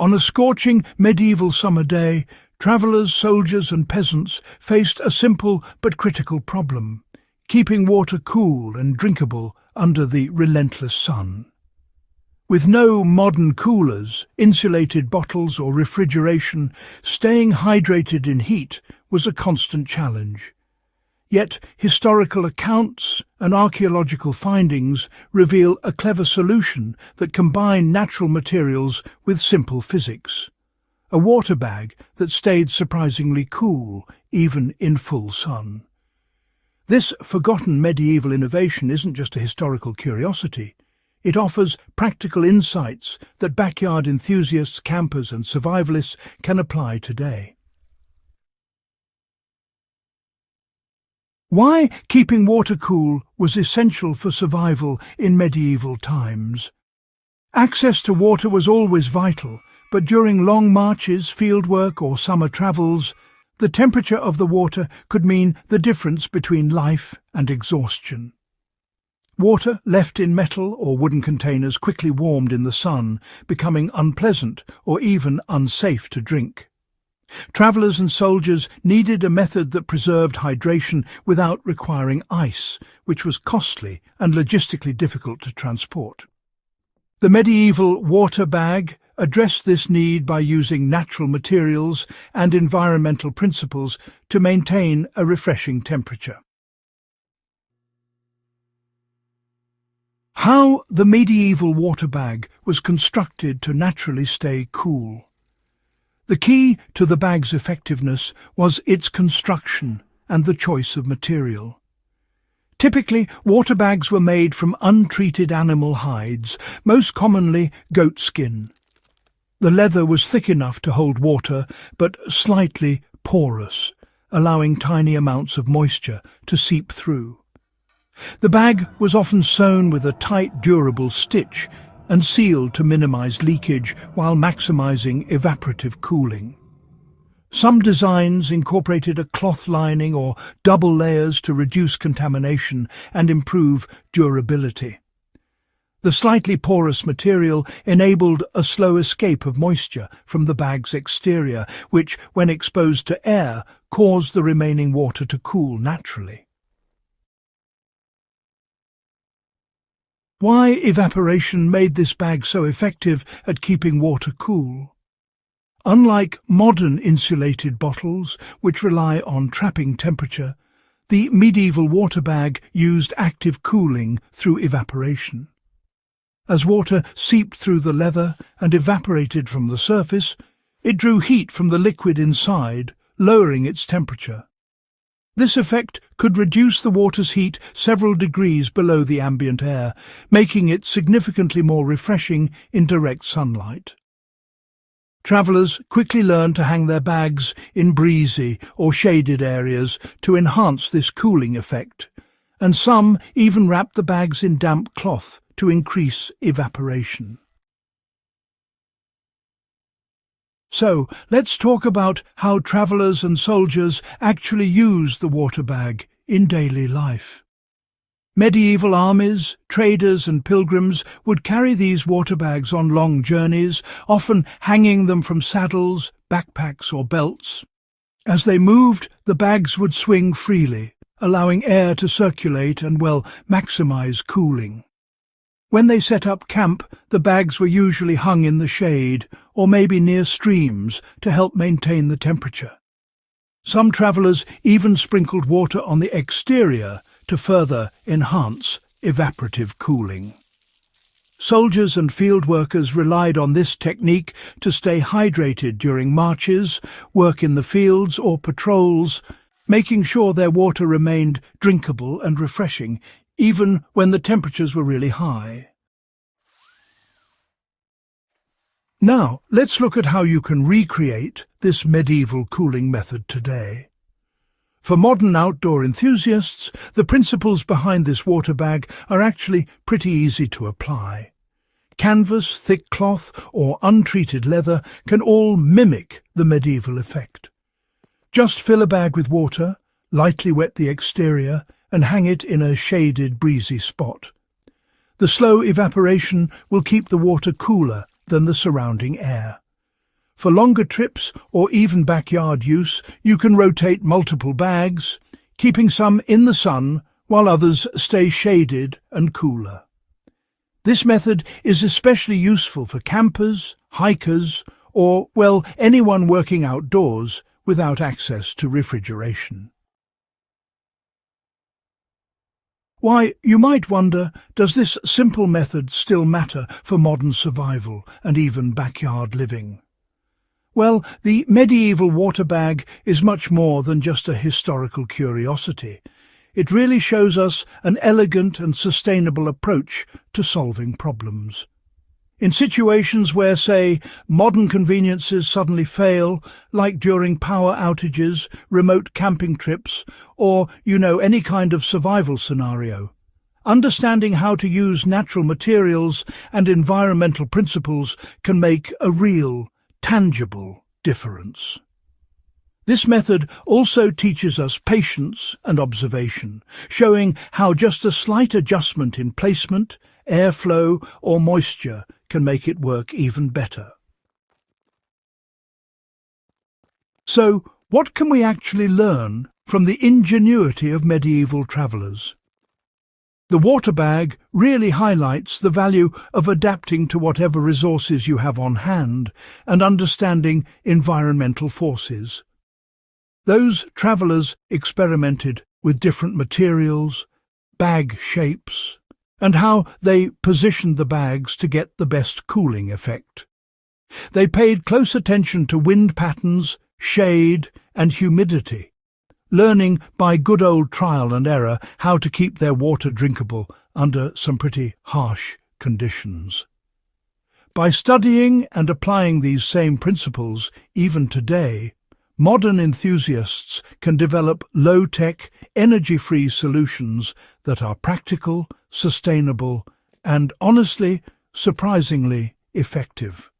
On a scorching medieval summer day, travellers, soldiers and peasants faced a simple but critical problem: keeping water cool and drinkable under the relentless sun. With no modern coolers, insulated bottles or refrigeration, staying hydrated in heat was a constant challenge. Yet historical accounts and archaeological findings reveal a clever solution that combined natural materials with simple physics: a water bag that stayed surprisingly cool even in full sun. This forgotten medieval innovation isn't just a historical curiosity. It offers practical insights that backyard enthusiasts, campers and survivalists can apply today. Why keeping water cool was essential for survival in medieval times. Access to water was always vital, but during long marches, fieldwork or summer travels, the temperature of the water could mean the difference between life and exhaustion. Water left in metal or wooden containers quickly warmed in the sun, becoming unpleasant or even unsafe to drink. Travellers and soldiers needed a method that preserved hydration without requiring ice, which was costly and logistically difficult to transport. The medieval water bag addressed this need by using natural materials and environmental principles to maintain a refreshing temperature. How the medieval water bag was constructed to naturally stay cool. The key to the bag's effectiveness was its construction and the choice of material. Typically, water bags were made from untreated animal hides, most commonly goat skin. The leather was thick enough to hold water, but slightly porous, allowing tiny amounts of moisture to seep through. The bag was often sewn with a tight, durable stitch and sealed to minimize leakage while maximizing evaporative cooling. Some designs incorporated a cloth lining or double layers to reduce contamination and improve durability. The slightly porous material enabled a slow escape of moisture from the bag's exterior, which, when exposed to air, caused the remaining water to cool naturally. Why evaporation made this bag so effective at keeping water cool? Unlike modern insulated bottles, which rely on trapping temperature, the medieval water bag used active cooling through evaporation. As water seeped through the leather and evaporated from the surface, it drew heat from the liquid inside, lowering its temperature. This effect could reduce the water's heat several degrees below the ambient air, making it significantly more refreshing in direct sunlight. Travellers quickly learned to hang their bags in breezy or shaded areas to enhance this cooling effect, and some even wrapped the bags in damp cloth to increase evaporation. So, let's talk about how travellers and soldiers actually used the water bag in daily life. Medieval armies, traders and pilgrims would carry these water bags on long journeys, often hanging them from saddles, backpacks or belts. As they moved, the bags would swing freely, allowing air to circulate and, maximize cooling. When they set up camp, the bags were usually hung in the shade or maybe near streams to help maintain the temperature. Some travellers even sprinkled water on the exterior to further enhance evaporative cooling. Soldiers and field workers relied on this technique to stay hydrated during marches, work in the fields or patrols, making sure their water remained drinkable and refreshing even when the temperatures were really high. Now, let's look at how you can recreate this medieval cooling method today. For modern outdoor enthusiasts, the principles behind this water bag are actually pretty easy to apply. Canvas, thick cloth, or untreated leather can all mimic the medieval effect. Just fill a bag with water, lightly wet the exterior, and hang it in a shaded, breezy spot. The slow evaporation will keep the water cooler than the surrounding air. For longer trips or even backyard use, you can rotate multiple bags, keeping some in the sun while others stay shaded and cooler. This method is especially useful for campers, hikers, or, well, anyone working outdoors without access to refrigeration. Why, you might wonder, does this simple method still matter for modern survival and even backyard living? Well, the medieval water bag is much more than just a historical curiosity. It really shows us an elegant and sustainable approach to solving problems. In situations where, say, modern conveniences suddenly fail, like during power outages, remote camping trips, or, any kind of survival scenario, understanding how to use natural materials and environmental principles can make a real, tangible difference. This method also teaches us patience and observation, showing how just a slight adjustment in placement, airflow, or moisture can make it work even better. So, what can we actually learn from the ingenuity of medieval travellers? The water bag really highlights the value of adapting to whatever resources you have on hand and understanding environmental forces. Those travellers experimented with different materials, bag shapes, and how they positioned the bags to get the best cooling effect. They paid close attention to wind patterns, shade, and humidity, learning by good old trial and error how to keep their water drinkable under some pretty harsh conditions. By studying and applying these same principles, even today, modern enthusiasts can develop low-tech, energy-free solutions that are practical, sustainable, and honestly, surprisingly effective.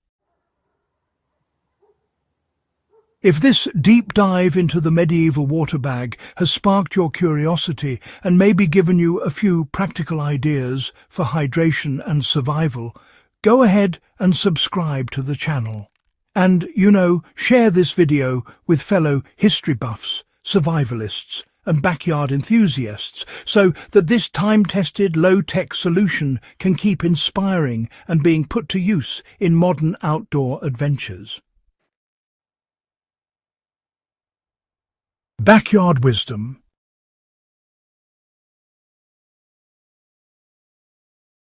If this deep dive into the medieval water bag has sparked your curiosity and maybe given you a few practical ideas for hydration and survival, go ahead and subscribe to the channel. And, share this video with fellow history buffs, survivalists, and backyard enthusiasts so that this time-tested low-tech solution can keep inspiring and being put to use in modern outdoor adventures. Backyard wisdom.